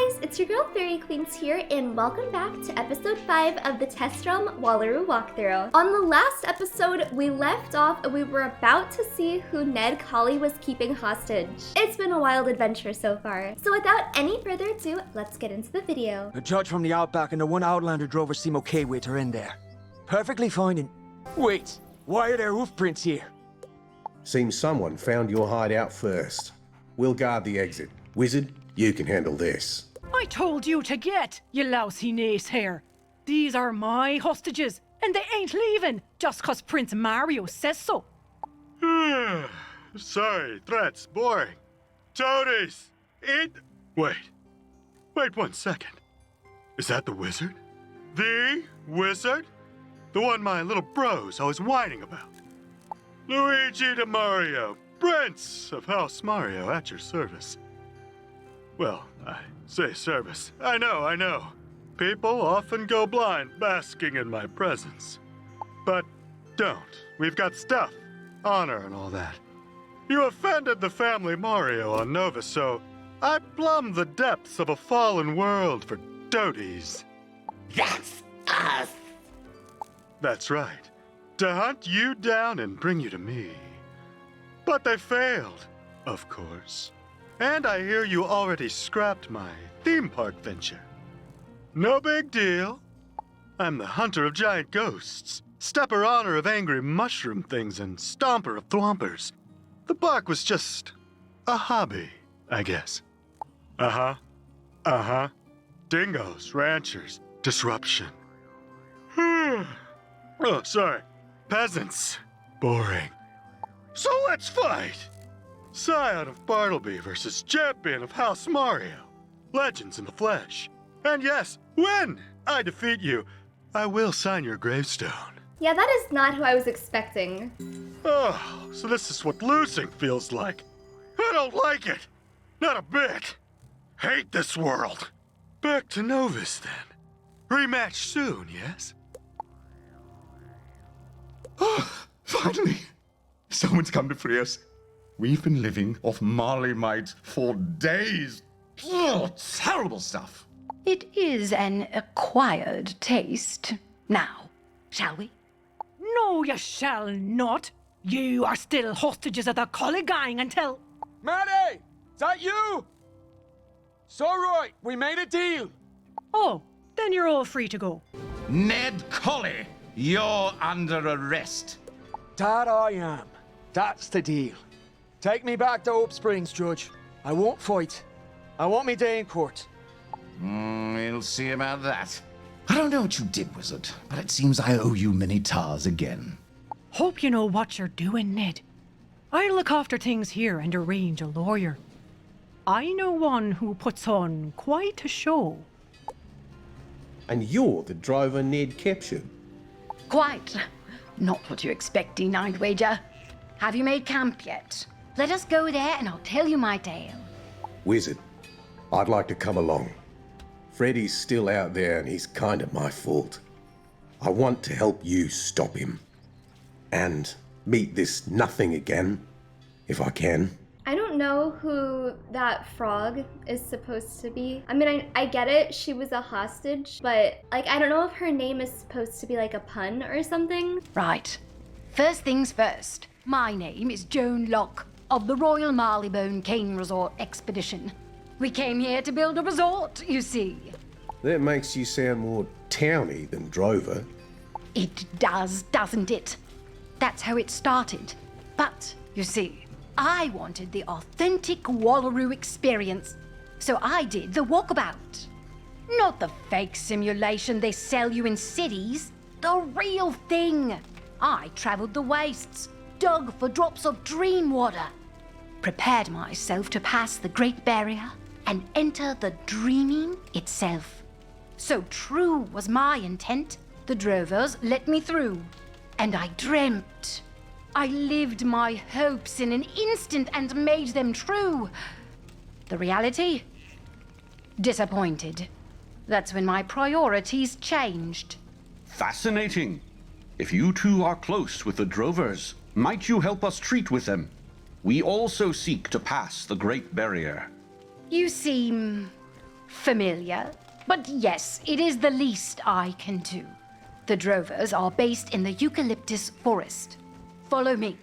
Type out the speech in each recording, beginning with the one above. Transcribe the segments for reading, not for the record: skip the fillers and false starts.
guys, it's your girl Fairy Queens here, and welcome back to episode 5 of the Test Realm WALLARU walkthrough. On the last episode, we left off and we were about to see who Ned Colley was keeping hostage. It's been a wild adventure so far. So without any further ado, let's get into the video. The judge from the Outback and the one Outlander drover seem okay with her in there. Perfectly fine and... Wait, why are there hoof prints here? Seems someone found your hideout first. We'll guard the exit. Wizard, you can handle this. I told you to get, you lousy naysayers. These are my hostages, and they ain't leaving just 'cause Prince Mario says so. Sorry, threats, boring. Toadies, eat... Wait 1 second. Is that the wizard? The wizard? The one my little bro's always whining about. Luigi de Mario, Prince of House Mario, at your service. Well, I say service. I know. People often go blind basking in my presence. But don't. We've got stuff, honor and all that. You offended the family Mario on Nova, so I plumbed the depths of a fallen world for doties. That's us! That's right. To hunt you down and bring you to me. But they failed, of course. And I hear you already scrapped my theme park venture. No big deal. I'm the hunter of giant ghosts, stepper honor of angry mushroom things, and stomper of thwompers. The park was just a hobby, I guess. Dingoes, ranchers, disruption. Oh, sorry. Peasants. Boring. So let's fight! Scion of Bartleby versus champion of House Mario. Legends in the flesh. And yes, when I defeat you, I will sign your gravestone. Yeah, that is not who I was expecting. Oh, so this is what losing feels like. I don't like it. Not a bit. Hate this world. Back to Novus, then. Rematch soon, yes? Oh, finally! Someone's come to free us. We've been living off Marley-mite for days. Oh, terrible stuff. It is an acquired taste. Now, shall we? No, you shall not. You are still hostages of the Colley gang until... Maddie! Is that you? It's all right, we made a deal. Oh, then you're all free to go. Ned Colley, you're under arrest. That I am. That's the deal. Take me back to Hope Springs, Judge. I won't fight. I want me day in court. We'll see about that. I don't know what you did, Wizard, but it seems I owe you many tars again. Hope you know what you're doing, Ned. I'll look after things here and arrange a lawyer. I know one who puts on quite a show. And you're the driver Ned captured. Quite. Not what you expected, I'd wager. Have you made camp yet? Let us go there and I'll tell you my tale. Wizard, I'd like to come along. Freddy's still out there and he's kind of my fault. I want to help you stop him. And meet this nothing again, if I can. I don't know who that frog is supposed to be. I mean, I get it, she was a hostage, but like, I don't know if her name is supposed to be like a pun or something. Right. First things first. My name is Joan Locke of the Royal Marleybone Cane Resort Expedition. We came here to build a resort, you see. That makes you sound more towny than drover. It does, doesn't it? That's how it started. But, you see, I wanted the authentic Wallaroo experience, so I did the walkabout. Not the fake simulation they sell you in cities, the real thing. I traveled the wastes, dug for drops of dream water, prepared myself to pass the Great Barrier and enter the dreaming itself. So true was my intent, the drovers let me through, and I dreamt. I lived my hopes in an instant and made them true. The reality? Disappointed. That's when my priorities changed. Fascinating. If you two are close with the drovers, might you help us treat with them? We also seek to pass the Great Barrier. You seem familiar, but yes, it is the least I can do. The drovers are based in the eucalyptus forest. Follow me.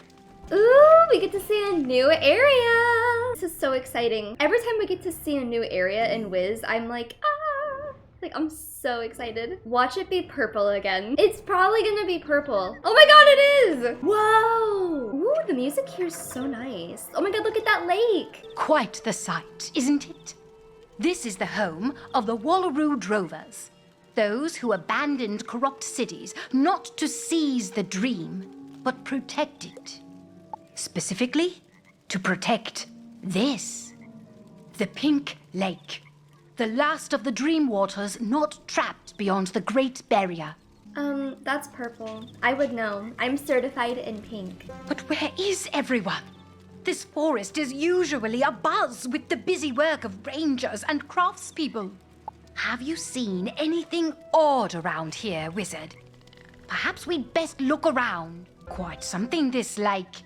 Ooh, we get to see a new area. This is so exciting. Every time we get to see a new area in Wiz, I'm like, ah! Like, I'm so excited. Watch it be purple again. It's probably gonna be purple. Oh my god, it is! Whoa! Ooh, the music here is so nice. Oh my god, look at that lake. Quite the sight, isn't it? This is the home of the WALLARU drovers. Those who abandoned corrupt cities not to seize the dream, but protect it. Specifically, to protect this. The Pink Lake. The last of the dream waters not trapped beyond the Great Barrier. That's purple. I would know. I'm certified in pink. But where is everyone? This forest is usually abuzz with the busy work of rangers and craftspeople. Have you seen anything odd around here, Wizard? Perhaps we'd best look around. Quite something this lake.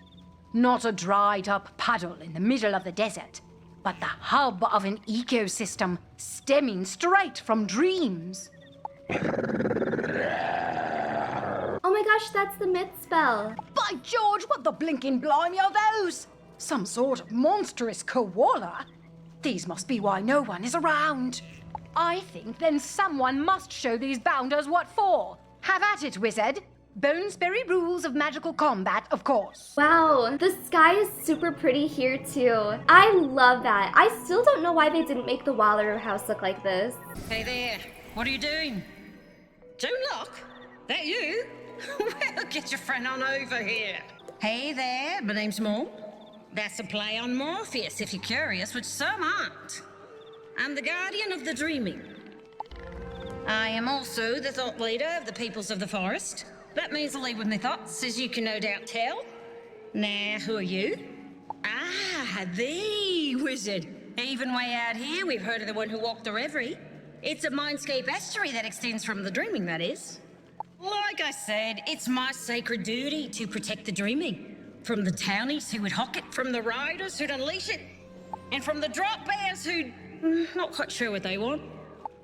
Not a dried-up puddle in the middle of the desert, but the hub of an ecosystem stemming straight from dreams. Oh my gosh, that's the myth spell. By George, what the blinking blimey are those? Some sort of monstrous koala? These must be why no one is around. I think then someone must show these bounders what for. Have at it, Wizard. Bonesberry rules of magical combat, of course. Wow, the sky is super pretty here too. I love that. I still don't know why they didn't make the WALLARU house look like this. Hey there, what are you doing? Joonlock? That you? Well, get your friend on over here. Hey there, my name's Maul. That's a play on Morpheus, if you're curious, which some aren't. I'm the guardian of the dreaming. I am also the thought leader of the peoples of the forest. That means I lead with my thoughts, as you can no doubt tell. Now, who are you? Ah, the wizard. Even way out here, we've heard of the one who walked the reverie. It's a mindscape estuary that extends from the dreaming, that is. Like I said, it's my sacred duty to protect the dreaming. From the townies who would hawk it, from the riders who'd unleash it, and from the drop bears who'd... not quite sure what they want.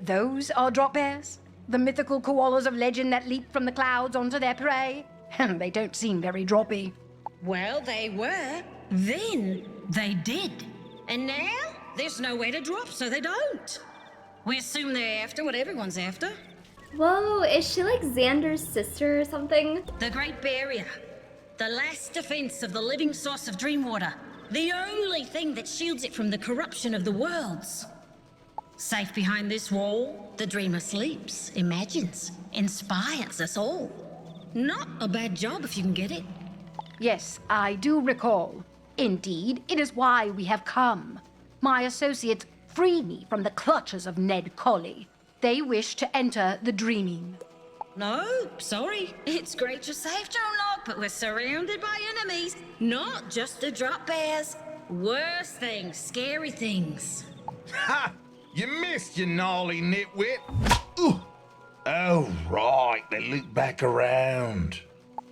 Those are drop bears? The mythical koalas of legend that leap from the clouds onto their prey? And they don't seem very droppy. Well, they were. Then they did. And now there's nowhere to drop, so they don't. We assume they're after what everyone's after. Whoa, is she like Xander's sister or something? The Great Barrier. The last defense of the living source of dream water. The only thing that shields it from the corruption of the worlds. Safe behind this wall, the dreamer sleeps, imagines, inspires us all. Not a bad job if you can get it. Yes, I do recall. Indeed, it is why we have come. My associates free me from the clutches of Ned Colley. They wish to enter the dreaming. No, sorry. It's great you're safe, Joonlock, but we're surrounded by enemies. Not just the drop bears. Worse things, scary things. Ha! You missed, you gnarly nitwit. Ooh. Oh, right, they loop back around.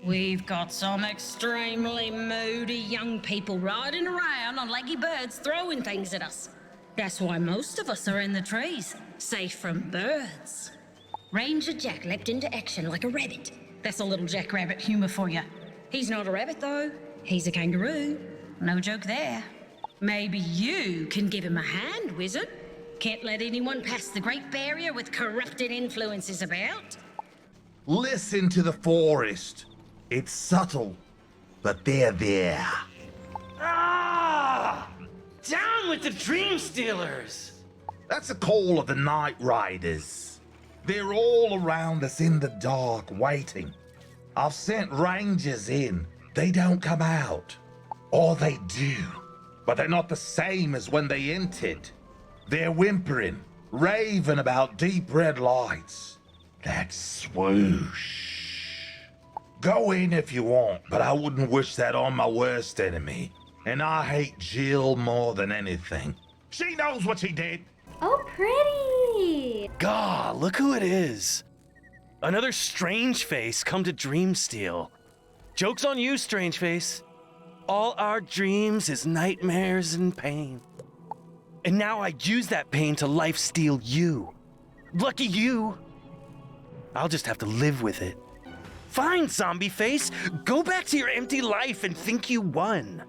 We've got some extremely moody young people riding around on leggy birds throwing things at us. That's why most of us are in the trees, safe from birds. Ranger Jack leapt into action like a rabbit. That's a little jackrabbit humor for you. He's not a rabbit, though. He's a kangaroo. No joke there. Maybe you can give him a hand, wizard. Can't let anyone pass the Great Barrier with corrupted influences about. Listen to the forest. It's subtle, but they're there. Ah! Down with the Dream Stealers! That's a call of the Night Riders. They're all around us in the dark, waiting. I've sent rangers in. They don't come out. Or they do, but they're not the same as when they entered. They're whimpering, raving about deep red lights. That swoosh. Go in if you want, but I wouldn't wish that on my worst enemy. And I hate Jill more than anything. She knows what she did. Oh, pretty! God, look who it is. Another Strange Face come to Dream Steal. Joke's on you, Strange Face. All our dreams is nightmares and pain. And now I use that pain to life-steal you. Lucky you. I'll just have to live with it. Fine, zombie face. Go back to your empty life and think you won.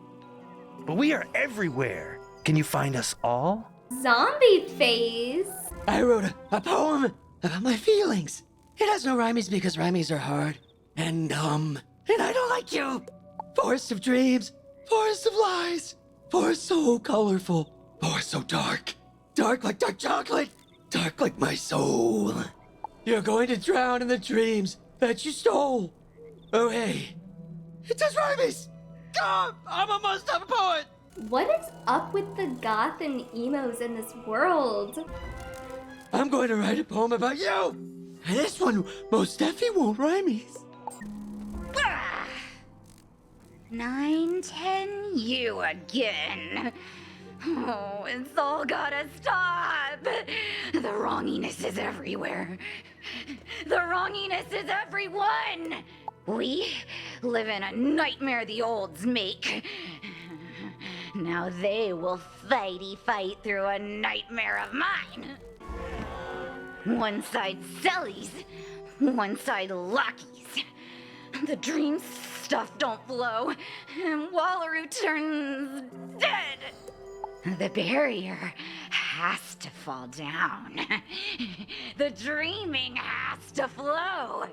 But we are everywhere. Can you find us all? Zombie face. I wrote a poem about my feelings. It has no rhymes because rhymes are hard and dumb. And I don't like you. Forest of dreams, forest of lies, forest so colorful, forest so dark. Dark like dark chocolate, dark like my soul. You're going to drown in the dreams that you stole. Oh hey, it does rhymes. God, I'm a must-have poet. What is up with the goth and emos in this world? I'm going to write a poem about you. And this one most definitely won't rhyme. 910, you again. Oh, it's all gotta stop. The wronginess is everywhere. The wronginess is everyone. We live in a nightmare the olds make. Now they will fight through a nightmare of mine. One side Sellies, one side Lockies. The dream stuff don't flow, and Wallaroo turns dead. The barrier has to fall down. The dreaming has to flow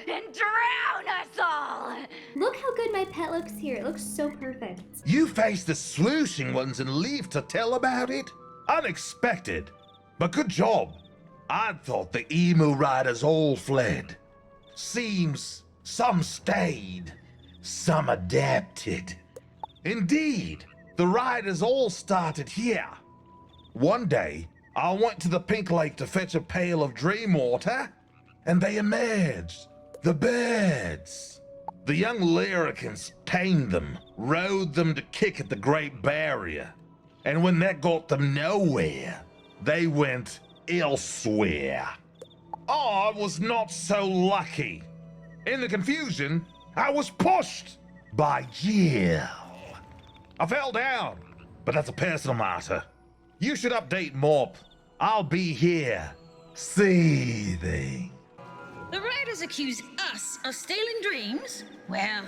and drown us all. Look how good my pet looks here. It looks so perfect. You face the sleuthing ones and leave to tell about it? Unexpected, but good job. I thought the emu riders all fled. Seems some stayed, some adapted. Indeed, the riders all started here. One day, I went to the Pink Lake to fetch a pail of dream water, and they emerged. The birds. The young Lyricans tamed them, rode them to kick at the Great Barrier. And when that got them nowhere, they went elsewhere. I was not so lucky. In the confusion, I was pushed by Jill. I fell down, but that's a personal matter. You should update Morp. I'll be here, seething. The Raiders accuse us of stealing dreams? Well,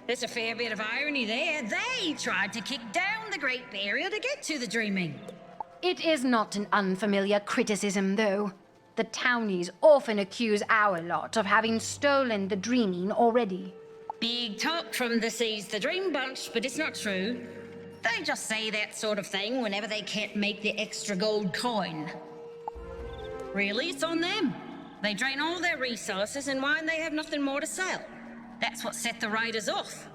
there's a fair bit of irony there. They tried to kick down the Great Barrier to get to the dreaming. It is not an unfamiliar criticism, though. The townies often accuse our lot of having stolen the dreaming already. Big talk from the Seize the Dream bunch, but it's not true. They just say that sort of thing whenever they can't make the extra gold coin. Really, it's on them. They drain all their resources, and when they have nothing more to sell. That's what set the raiders off.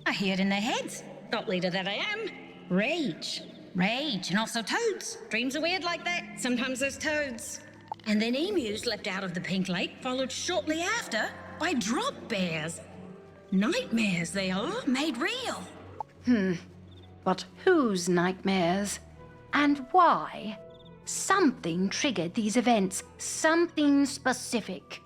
I hear it in their heads. Thought leader that I am. Rage. Rage, and also toads. Dreams are weird like that. Sometimes there's toads. And then emus leapt out of the Pink Lake, followed shortly after by drop bears. Nightmares they are, made real. But whose nightmares? And why? Something triggered these events. Something specific.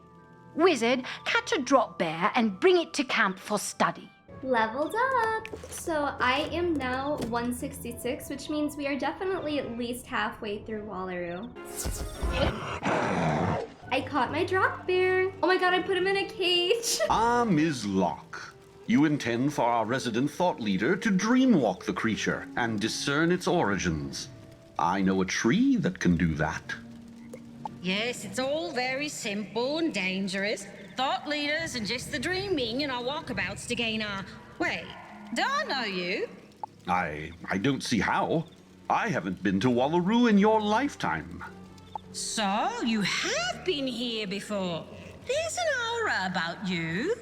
Wizard, catch a drop bear and bring it to camp for study. Leveled up. So I am now 166, which means we are definitely at least halfway through Wallaroo. I caught my drop bear. Oh my god, I put him in a cage. Ms. Locke. You intend for our resident thought leader to dreamwalk the creature and discern its origins. I know a tree that can do that. Yes, it's all very simple and dangerous. Thought leaders and just the dreaming in our walkabouts to gain our... Wait, do I know you? I don't see how. I haven't been to Wallaroo in your lifetime. So, you have been here before. There's an aura about you.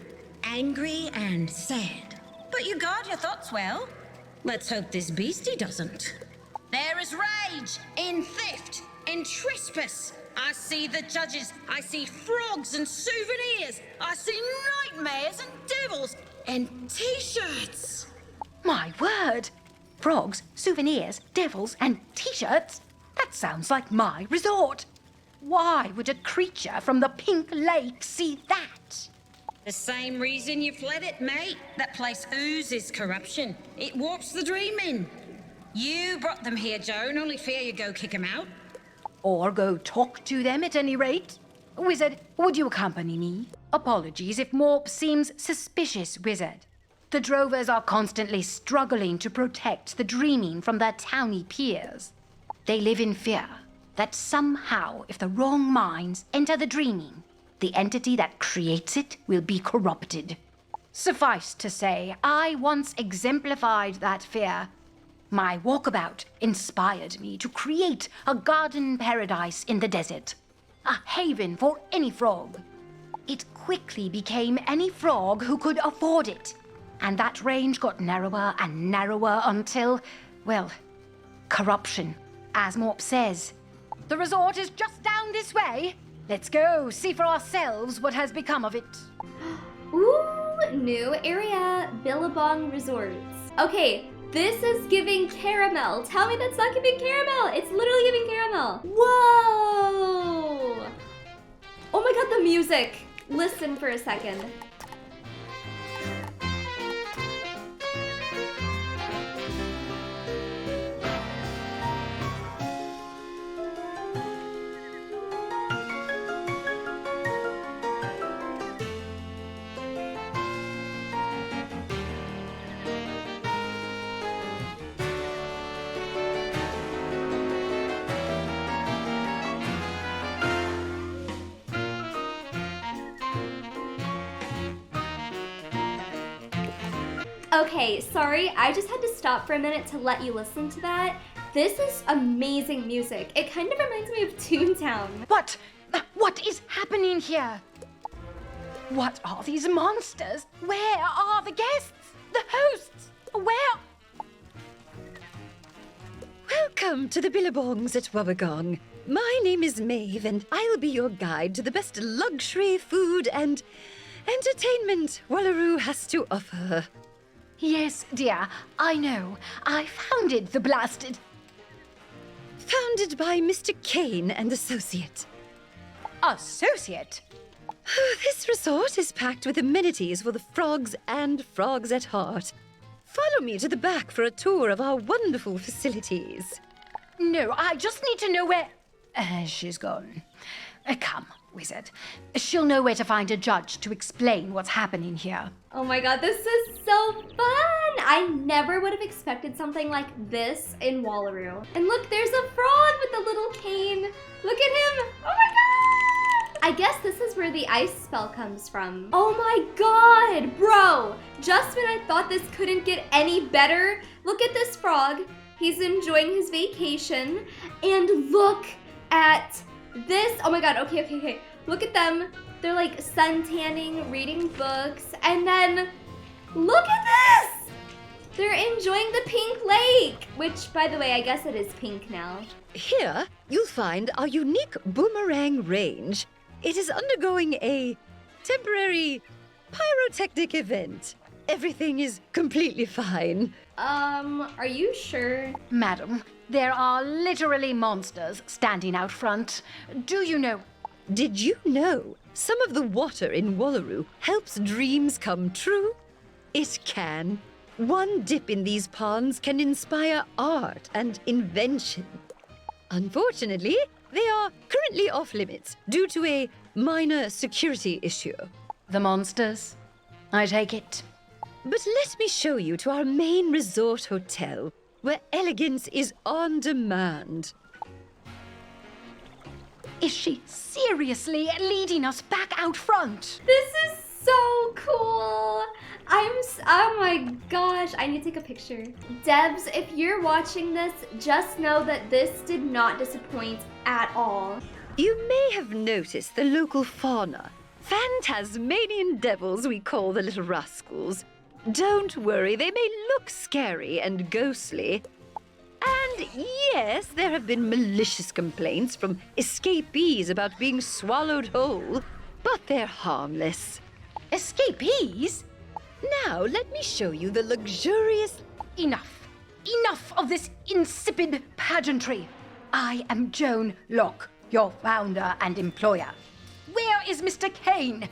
Angry and sad. But you guard your thoughts well. Let's hope this beastie doesn't. There is rage, in theft, in trespass. I see the judges. I see frogs and souvenirs. I see nightmares and devils and t-shirts. My word! Frogs, souvenirs, devils, and t-shirts? That sounds like my resort. Why would a creature from the Pink Lake see that? The same reason you fled it, mate. That place oozes corruption. It warps the dreaming. You brought them here, Joan. Only fair you go kick them out. Or go talk to them at any rate. Wizard, would you accompany me? Apologies if Morp seems suspicious, Wizard. The drovers are constantly struggling to protect the dreaming from their towny peers. They live in fear that somehow, if the wrong minds enter the dreaming, the entity that creates it will be corrupted. Suffice to say, I once exemplified that fear. My walkabout inspired me to create a garden paradise in the desert, a haven for any frog. It quickly became any frog who could afford it, and that range got narrower and narrower until, well, corruption, as Morp says. The resort is just down this way. Let's go see for ourselves what has become of it. Ooh, new area, Billabong Resorts. Okay, this is giving caramel. Tell me that's not giving caramel. It's literally giving caramel. Whoa! Oh my god, the music. Listen for a second. Okay, sorry, I just had to stop for a minute to let you listen to that. This is amazing music. It kind of reminds me of Toontown. What is happening here? What are these monsters? Where are the guests? The hosts? Where? Welcome to the Billabongs at Wobbegong. My name is Maeve, and I'll be your guide to the best luxury food and entertainment Wallaroo has to offer. Yes, dear, I know. I founded the blasted... Founded by Mr. Kane and Associate. Associate? This resort is packed with amenities for the frogs and frogs at heart. Follow me to the back for a tour of our wonderful facilities. No, I just need to know where... she's gone. Come, Wizard. She'll know where to find a judge to explain what's happening here. Oh my god, this is so fun! I never would have expected something like this in Wallaroo. And look, there's a frog with a little cane. Look at him! Oh my god! I guess this is where the ice spell comes from. Oh my god, bro! Just when I thought this couldn't get any better, look at this frog. He's enjoying his vacation. And look at this. Oh my god, okay. Look at them. They're like sun tanning, reading books, and then look at this! They're enjoying the pink lake, which, by the way, I guess it is pink now. Here, you'll find our unique boomerang range. It is undergoing a temporary pyrotechnic event. Everything is completely fine. Are you sure? Madam, there are literally monsters standing out front. Do you know? Did you know some of the water in Wallaroo helps dreams come true? It can. One dip in these ponds can inspire art and invention. Unfortunately, they are currently off limits due to a minor security issue. The monsters? I take it. But let me show you to our main resort hotel, where elegance is on demand. Is she seriously leading us back out front? This is so cool. Oh my gosh, I need to take a picture. Devs, if you're watching this, just know that this did not disappoint at all. You may have noticed the local fauna. Phantasmanian devils, we call the little rascals. Don't worry, they may look scary and ghostly. And yes, there have been malicious complaints from escapees about being swallowed whole, but they're harmless. Escapees? Now, let me show you the luxurious... Enough. Enough of this insipid pageantry. I am Joan Locke, your founder and employer. Where is Mr. Kane?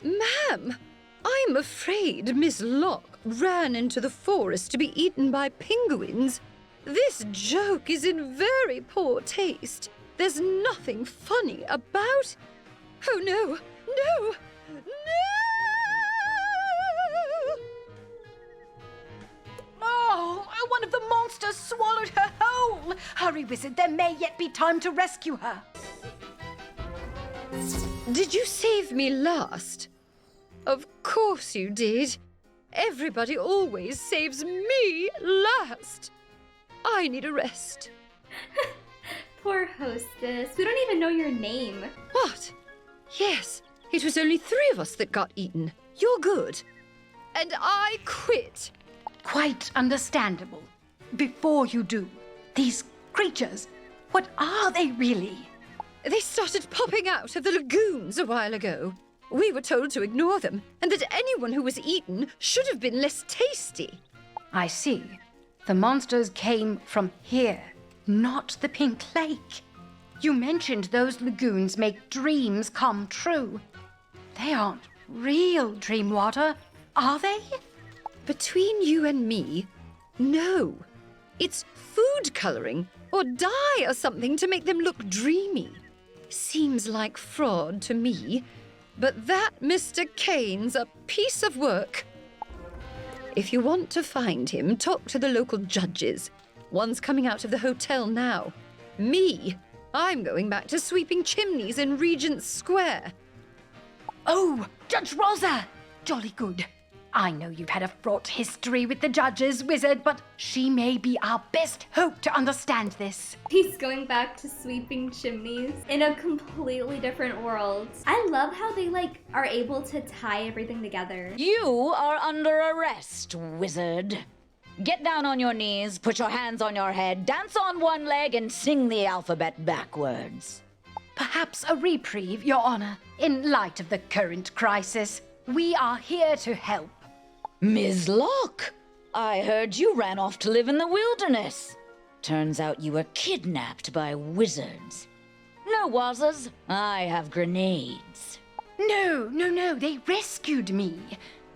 Ma'am, I'm afraid Miss Locke ran into the forest to be eaten by penguins. This joke is in very poor taste. There's nothing funny about... Oh no, no, no! Oh, one of the monsters swallowed her whole! Hurry, Wizard, there may yet be time to rescue her. Did you save me last? Of course you did. Everybody always saves me last. I need a rest. Poor hostess. We don't even know your name. What? Yes, it was only 3 of us that got eaten. You're good. And I quit. Quite understandable. Before you do, these creatures, what are they really? They started popping out of the lagoons a while ago. We were told to ignore them, and that anyone who was eaten should have been less tasty. I see. The monsters came from here, not the Pink Lake. You mentioned those lagoons make dreams come true. They aren't real dream water, are they? Between you and me, no. It's food coloring or dye or something to make them look dreamy. Seems like fraud to me, but that Mr. Kane's a piece of work. If you want to find him, talk to the local judges. One's coming out of the hotel now. Me, I'm going back to sweeping chimneys in Regent Square. Oh, Judge Rosa! Jolly good. I know you've had a fraught history with the judges, Wizard, but she may be our best hope to understand this. He's going back to sweeping chimneys in a completely different world. I love how they, are able to tie everything together. You are under arrest, Wizard. Get down on your knees, put your hands on your head, dance on one leg, and sing the alphabet backwards. Perhaps a reprieve, Your Honor. In light of the current crisis, we are here to help. Ms. Locke, I heard you ran off to live in the wilderness. Turns out you were kidnapped by wizards. No, Wazzers, I have grenades. No, they rescued me.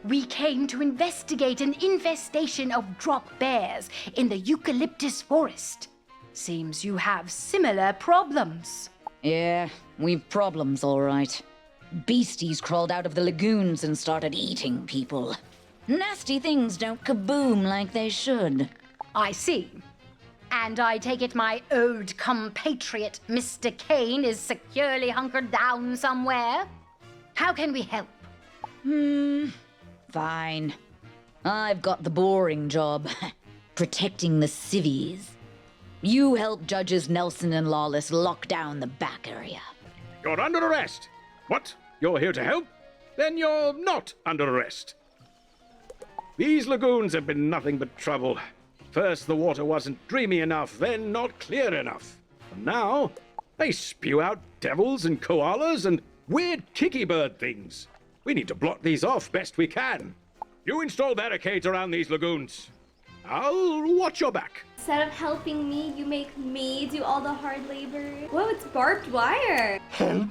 We came to investigate an infestation of drop bears in the eucalyptus forest. Seems you have similar problems. Yeah, we've problems, all right. Beasties crawled out of the lagoons and started eating people. Nasty things don't kaboom like they should. I see. And I take it my old compatriot, Mr. Kane, is securely hunkered down somewhere? How can we help? Fine. I've got the boring job. Protecting the civvies. You help Judges Nelson and Lawless lock down the back area. You're under arrest. What? You're here to help? Then you're not under arrest. These lagoons have been nothing but trouble. First the water wasn't dreamy enough, then not clear enough. And now they spew out devils and koalas and weird kicky bird things. We need to block these off best we can. You install barricades around these lagoons. I'll watch your back. Instead of helping me, you make me do all the hard labor. Whoa, it's barbed wire. Help!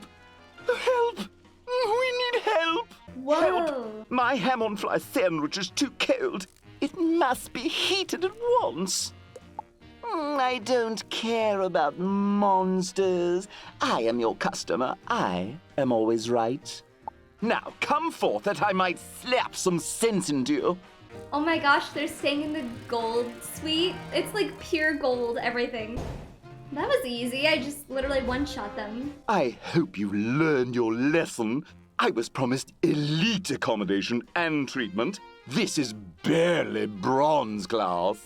Help! We need help! Whoa. Help! My ham-on-fly sandwich is too cold. It must be heated at once. I don't care about monsters. I am your customer. I am always right. Now, come forth that I might slap some sense into you. Oh my gosh, they're staying in the gold suite. It's like pure gold, everything. That was easy. I just literally one-shot them. I hope you learned your lesson. I was promised elite accommodation and treatment. This is barely bronze class.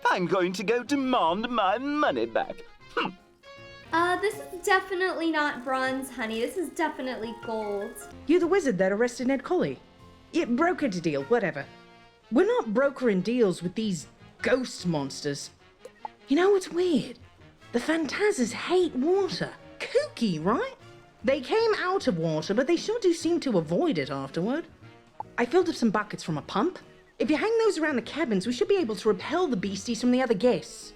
I'm going to go demand my money back. This is definitely not bronze, honey. This is definitely gold. You're the wizard that arrested Ned Colley. Yeah, brokered a deal, whatever. We're not brokering deals with these ghost monsters. You know what's weird? The Phantasmas hate water. Kooky, right? They came out of water, but they sure do seem to avoid it afterward. I filled up some buckets from a pump. If you hang those around the cabins, we should be able to repel the beasties from the other guests.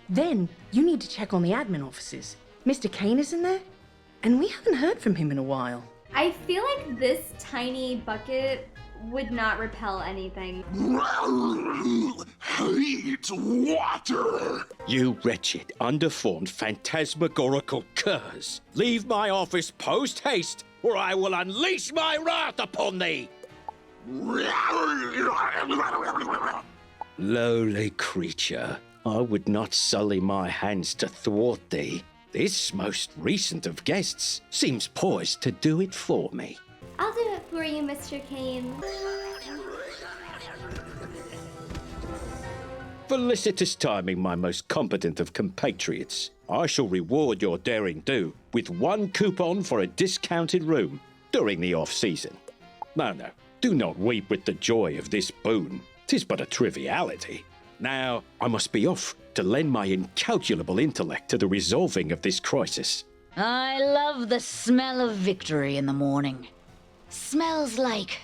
Then, you need to check on the admin offices. Mr. Kane is in there, and we haven't heard from him in a while. I feel like this tiny bucket would not repel anything. hate water! You wretched, underformed, phantasmagorical curs! Leave my office post-haste, or I will unleash my wrath upon thee! Lowly creature, I would not sully my hands to thwart thee. This most recent of guests seems poised to do it for me. I'll do it for you, Mr. Kane. Felicitous timing, my most competent of compatriots. I shall reward your daring do with 1 coupon for a discounted room during the off-season. No, do not weep with the joy of this boon. 'Tis but a triviality. Now, I must be off to lend my incalculable intellect to the resolving of this crisis. I love the smell of victory in the morning. Smells like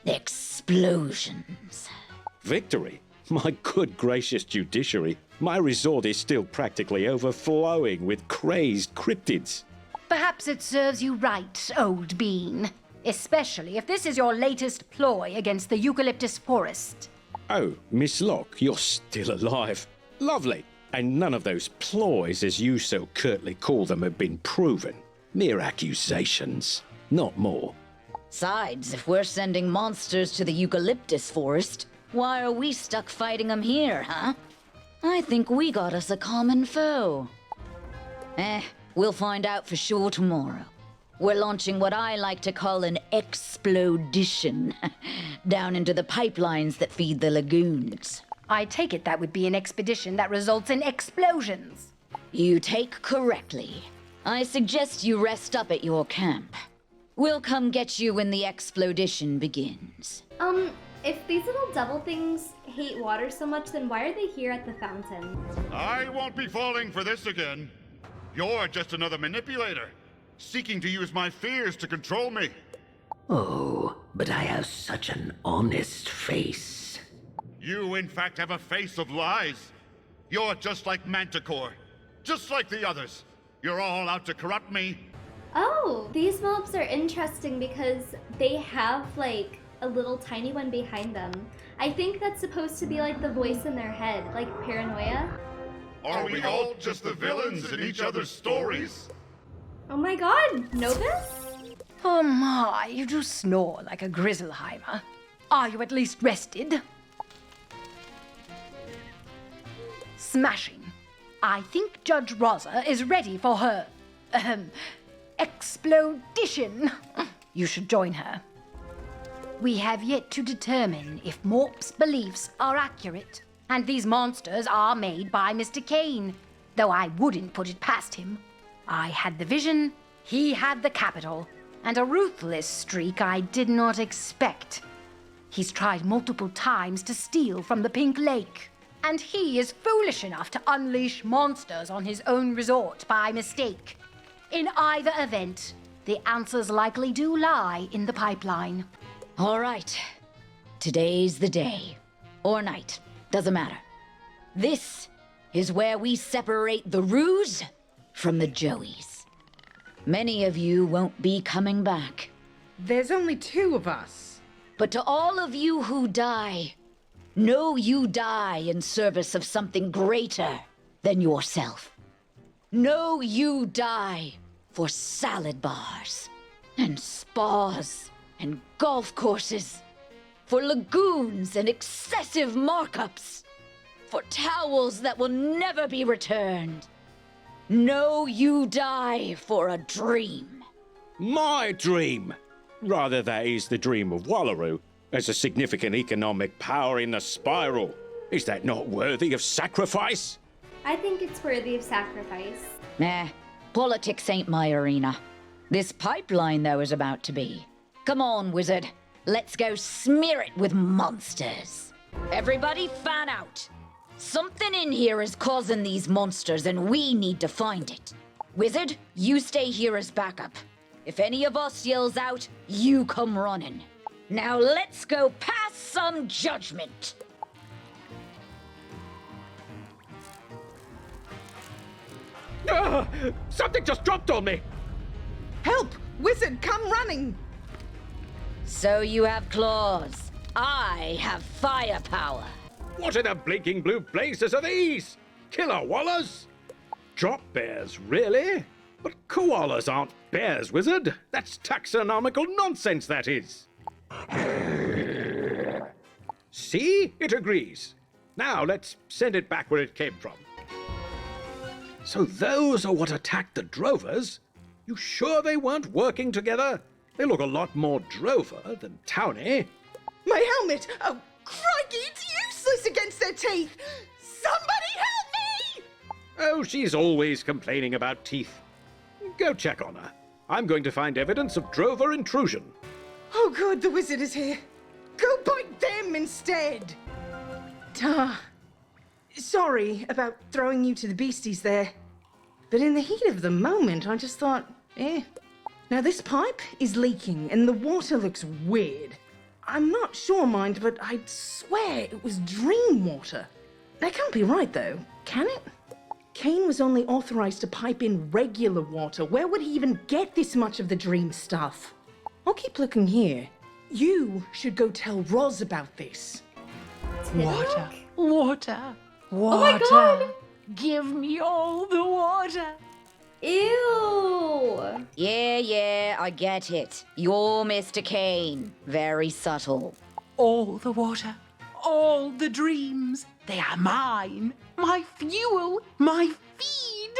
explosions. Victory? My good gracious judiciary, my resort is still practically overflowing with crazed cryptids. Perhaps it serves you right, old bean. Especially if this is your latest ploy against the eucalyptus forest. Oh, Miss Locke, you're still alive. Lovely. And none of those ploys, as you so curtly call them, have been proven. Mere accusations, not more. Besides, if we're sending monsters to the eucalyptus forest, why are we stuck fighting them here, huh? I think we got us a common foe. We'll find out for sure tomorrow. We're launching what I like to call an explodition down into the pipelines that feed the lagoons. I take it that would be an expedition that results in explosions. You take correctly. I suggest you rest up at your camp. We'll come get you when the explodition begins. If these little devil things hate water so much, then why are they here at the fountain? I won't be falling for this again. You're just another manipulator, seeking to use my fears to control me. Oh, but I have such an honest face. You, in fact, have a face of lies. You're just like Manticore, just like the others. You're all out to corrupt me. Oh, these mobs are interesting because they have, like, a little tiny one behind them. I think that's supposed to be like the voice in their head, like paranoia. Are we all just the villains in each other's stories? Oh my god, Novus? Oh my, you do snore like a Grizzleheimer. Are you at least rested? Smashing. I think Judge Rosa is ready for her, explodition. You should join her. We have yet to determine if Morp's beliefs are accurate, and these monsters are made by Mr. Kane, though I wouldn't put it past him. I had the vision, he had the capital, and a ruthless streak I did not expect. He's tried multiple times to steal from the Pink Lake, and he is foolish enough to unleash monsters on his own resort by mistake. In either event, the answers likely do lie in the pipeline. All right. Today's the day. Or night. Doesn't matter. This is where we separate the ruse from the Joeys. Many of you won't be coming back. There's only 2 of us. But to all of you who die, know you die in service of something greater than yourself. Know you die for salad bars and spas and golf courses, for lagoons and excessive markups, for towels that will never be returned. Know you die for a dream. My dream! Rather, that is the dream of Wallaroo, as a significant economic power in the spiral. Is that not worthy of sacrifice? I think it's worthy of sacrifice. Nah, politics ain't my arena. This pipeline, though, is about to be. Come on, wizard. Let's go smear it with monsters. Everybody fan out. Something in here is causing these monsters, and we need to find it. Wizard, you stay here as backup. If any of us yells out, you come running. Now let's go pass some judgment. Something just dropped on me! Help! Wizard, come running! So you have claws. I have firepower. What in the blinking blue blazes are these? Killer wallers? Drop bears, really? But koalas aren't bears, wizard. That's taxonomical nonsense, that is. See? It agrees. Now let's send it back where it came from. So those are what attacked the drovers? You sure they weren't working together? They look a lot more drover than towny. My helmet! Oh, crikey, it's useless against their teeth! Somebody help me! Oh, she's always complaining about teeth. Go check on her. I'm going to find evidence of drover intrusion. Oh good, the wizard is here. Go bite them instead! Sorry about throwing you to the beasties there. But in the heat of the moment, I just thought, Now this pipe is leaking and the water looks weird. I'm not sure, mind, but I'd swear it was dream water. That can't be right, though, can it? Kane was only authorized to pipe in regular water. Where would he even get this much of the dream stuff? I'll keep looking here. You should go tell Roz about this. Water, water, water. Oh my God! Give me all the water. Ew! Yeah, I get it. You're Mr. Kane. Very subtle. All the water, all the dreams. They are mine. My fuel, my feed,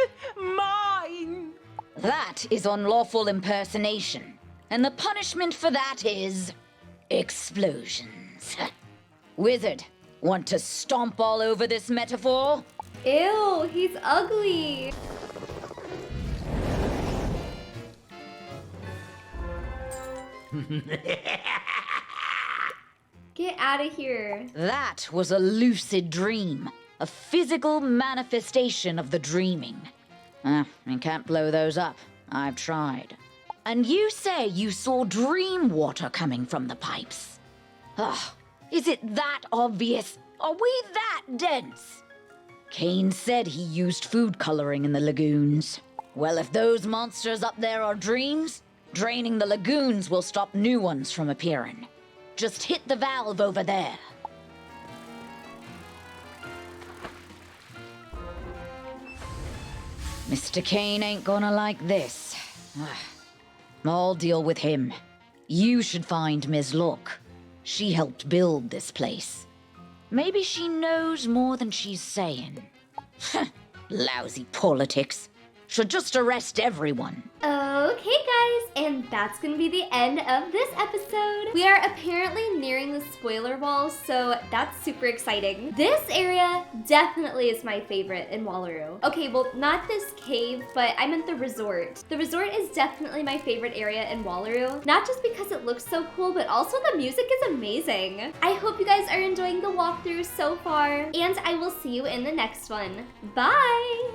mine. That is unlawful impersonation. And the punishment for that is explosions. Wizard, want to stomp all over this metaphor? Ew, he's ugly. Get out of here. That was a lucid dream. A physical manifestation of the dreaming. You can't blow those up. I've tried. And you say you saw dream water coming from the pipes. Is it that obvious? Are we that dense? Kane said he used food coloring in the lagoons. Well, if those monsters up there are dreams, draining the lagoons will stop new ones from appearing. Just hit the valve over there. Mr. Kane ain't gonna like this. I'll deal with him. You should find Ms. Look. She helped build this place. Maybe she knows more than she's saying. Lousy politics. Should just arrest everyone. Okay, guys, and that's gonna be the end of this episode. We are apparently nearing the spoiler wall, so that's super exciting. This area definitely is my favorite in Wallaroo. Okay, well, not this cave, but I meant the resort. The resort is definitely my favorite area in Wallaroo, not just because it looks so cool, but also the music is amazing. I hope you guys are enjoying the walkthrough so far, and I will see you in the next one. Bye!